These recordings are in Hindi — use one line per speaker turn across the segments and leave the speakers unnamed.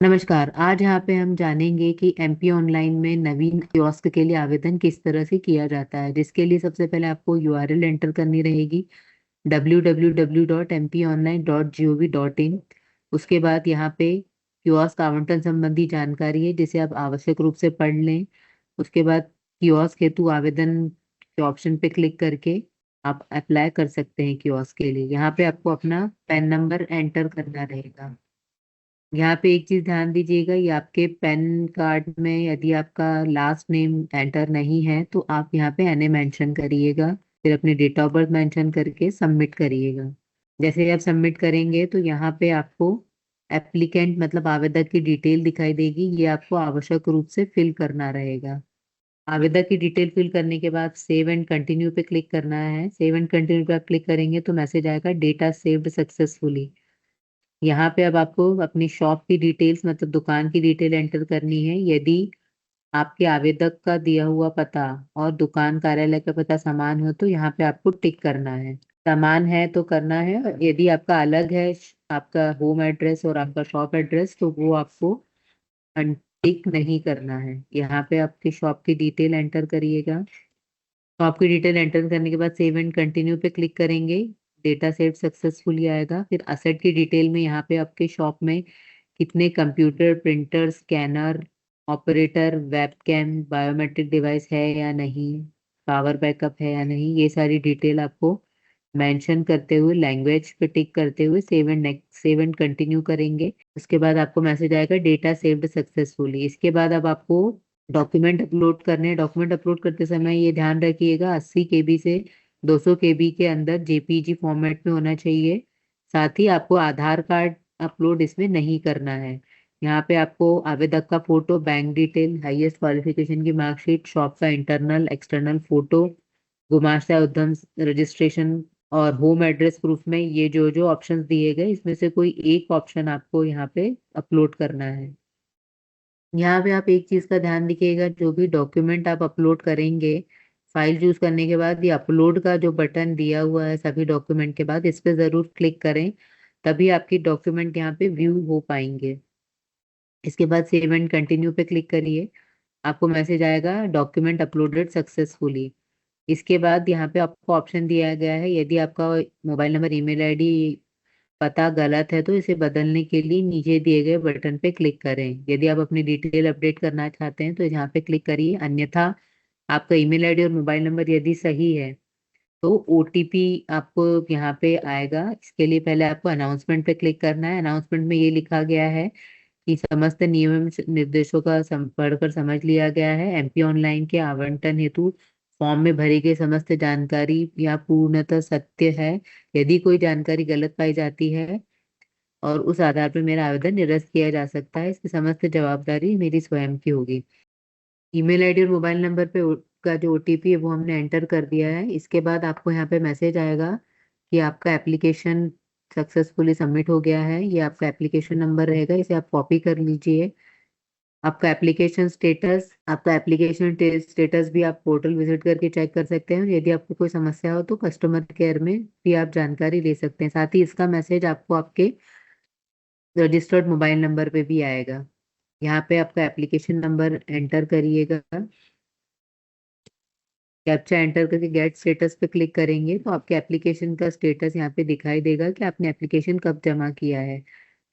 नमस्कार। आज यहाँ पे हम जानेंगे कि एमपी ऑनलाइन में नवीन कियोस्क के लिए आवेदन किस तरह से किया जाता है, जिसके लिए सबसे पहले आपको यूआरएल एंटर करनी रहेगी www.mponline.gov.in। उसके बाद यहाँ पे कियोस्क आवंटन संबंधी जानकारी है जिसे आप आवश्यक रूप से पढ़ लें। उसके बाद कियोस्क हेतु आवेदन के ऑप्शन पे क्लिक करके आप अप्लाई कर सकते हैं कियोस्क के लिए। यहाँ पे आपको अपना पैन नंबर एंटर करना रहेगा। यहाँ पे एक चीज ध्यान दीजिएगा, ये आपके पैन कार्ड में यदि आपका लास्ट नेम एंटर नहीं है तो आप यहाँ पे एनए मेंशन करिएगा, फिर अपनी डेट ऑफ बर्थ मेंशन करके सबमिट करिएगा। जैसे ही आप सबमिट करेंगे तो यहाँ पे आपको एप्लीकेंट मतलब आवेदक की डिटेल दिखाई देगी, ये आपको आवश्यक रूप से फिल करना रहेगा। आवेदक की डिटेल फिल करने के बाद सेव एंड कंटिन्यू पे क्लिक करना है। सेव एंड कंटिन्यू पे आप क्लिक करेंगे तो मैसेज आएगा डेटा सेव्ड सक्सेसफुली। यहाँ पे अब आपको अपनी शॉप की डिटेल्स मतलब दुकान की डिटेल एंटर करनी है। यदि आपके आवेदक का दिया हुआ पता और दुकान कार्यालय का पता समान हो तो यहाँ पे आपको टिक करना है। समान है तो करना है, और यदि आपका अलग है आपका होम एड्रेस और आपका शॉप एड्रेस तो वो आपको टिक नहीं करना है। यहाँ पे आपकी शॉप की डिटेल एंटर करिएगा। शॉप की डिटेल एंटर करने के बाद सेव एंड कंटिन्यू पे क्लिक करेंगे। डेटा सेव सक्सेसफुली आएगा। फिर असेट की डिटेल में यहाँ पे आपके शॉप में कितने computer, printer, scanner, operator, webcam, biometric device है या नहीं, पावर बैकअप है या नहीं, ये सारी डिटेल आपको मेंशन करते हुए लैंग्वेज पे टिक करते हुए सेव एंड कंटिन्यू करेंगे। उसके बाद आपको मैसेज आएगा डेटा सेव्ड सक्सेसफुली। इसके बाद अब आपको डॉक्यूमेंट अपलोड करने हैं। डॉक्यूमेंट अपलोड करते समय ये ध्यान रखिएगा 80 KB से 200 KB के अंदर जेपीजी फॉर्मेट में होना चाहिए। साथ ही आपको आधार कार्ड अपलोड इसमें नहीं करना है। यहाँ पे आपको आवेदक का photo, bank detail, highest qualification की मार्कशीट, शॉप का इंटरनल एक्सटर्नल फोटो, गुमास्ता उद्यम रजिस्ट्रेशन और होम एड्रेस प्रूफ में ये जो जो ऑप्शंस दिए गए इसमें से कोई एक ऑप्शन आपको यहाँ पे अपलोड करना है। यहाँ पे आप एक चीज का ध्यान रखिएगा, जो भी डॉक्यूमेंट आप अपलोड करेंगे फाइल चूज करने के बाद ये अपलोड का जो बटन दिया हुआ है सभी डॉक्यूमेंट के बाद इस पे जरूर क्लिक करें, तभी आपकी डॉक्यूमेंट यहाँ पे व्यू हो पाएंगे। इसके बाद सेव एंड कंटिन्यू पे क्लिक करिए। आपको मैसेज आएगा डॉक्यूमेंट अपलोडेड सक्सेसफुली। इसके बाद यहाँ पे आपको ऑप्शन दिया गया है, यदि आपका मोबाइल नंबर, ईमेल आईडी, पता गलत है तो इसे बदलने के लिए नीचे दिए गए बटन पे क्लिक करें। यदि आप अपनी डिटेल अपडेट करना चाहते हैं तो यहाँ पे क्लिक करिए, अन्यथा आपका ईमेल आईडी और मोबाइल नंबर यदि सही है तो ओटीपी आपको यहाँ पे आएगा। इसके लिए पहले आपको अनाउंसमेंट पे क्लिक करना है। अनाउंसमेंट में ये लिखा गया है कि समस्त नियम एवं निर्देशों का पढ़कर समझ लिया गया है। एमपी ऑनलाइन के आवंटन हेतु फॉर्म में भरी गई समस्त जानकारी या पूर्णतः सत्य है। यदि कोई जानकारी गलत पाई जाती है और उस आधार पर मेरा आवेदन निरस्त किया जा सकता है, इसकी समस्त जवाबदारी मेरी स्वयं की होगी। ईमेल आईडी और मोबाइल नंबर पे का जो ओटीपी है वो हमने एंटर कर दिया है। इसके बाद आपको यहाँ पे मैसेज आएगा कि आपका एप्लीकेशन सक्सेसफुली सबमिट हो गया है। ये आपका एप्लीकेशन नंबर रहेगा, इसे आप कॉपी कर लीजिए। आपका एप्लीकेशन स्टेटस भी आप पोर्टल विजिट करके चेक कर सकते हैं, और यदि आपको कोई समस्या हो तो कस्टमर केयर में भी आप जानकारी ले सकते हैं। साथ ही इसका मैसेज आपको आपके रजिस्टर्ड मोबाइल नंबर पे भी आएगा। यहाँ पे आपका एप्लीकेशन नंबर एंटर करिएगा। कैप्चा एंटर करके गेट स्टेटस पे क्लिक करेंगे तो आपके एप्लीकेशन का स्टेटस यहाँ पे दिखाई देगा कि आपने एप्लीकेशन कब जमा किया है।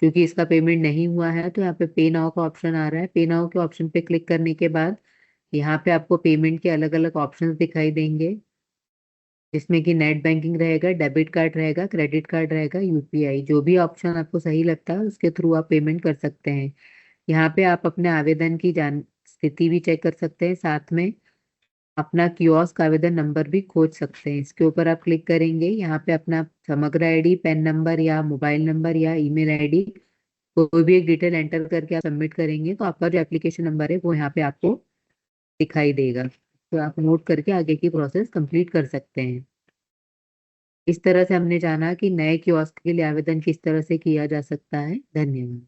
क्योंकि इसका पेमेंट नहीं हुआ है तो यहाँ पे पे नाउ का ऑप्शन आ रहा है। पे नाउ के ऑप्शन पे क्लिक करने के बाद यहाँ पे आपको पेमेंट के अलग अलग ऑप्शंस दिखाई देंगे, जिसमें कि नेट बैंकिंग रहेगा, डेबिट कार्ड रहेगा, क्रेडिट कार्ड रहेगा, यूपीआई। जो भी ऑप्शन आपको सही लगता है उसके थ्रू आप पेमेंट कर सकते हैं। यहाँ पे आप अपने आवेदन की जान स्थिति भी चेक कर सकते हैं, साथ में अपना कियोस्क आवेदन नंबर भी खोज सकते हैं। इसके ऊपर आप क्लिक करेंगे, यहाँ पे अपना समग्र आईडी, पैन नंबर या मोबाइल नंबर या ईमेल आईडी कोई भी एक डिटेल एंटर करके आप सबमिट करेंगे तो आपका जो एप्लीकेशन नंबर है वो यहाँ पे आपको दिखाई देगा। तो आप नोट करके आगे की प्रोसेस कंप्लीट कर सकते हैं। इस तरह से हमने जाना कि नए कियोस्क के लिए आवेदन किस तरह से किया जा सकता है। धन्यवाद।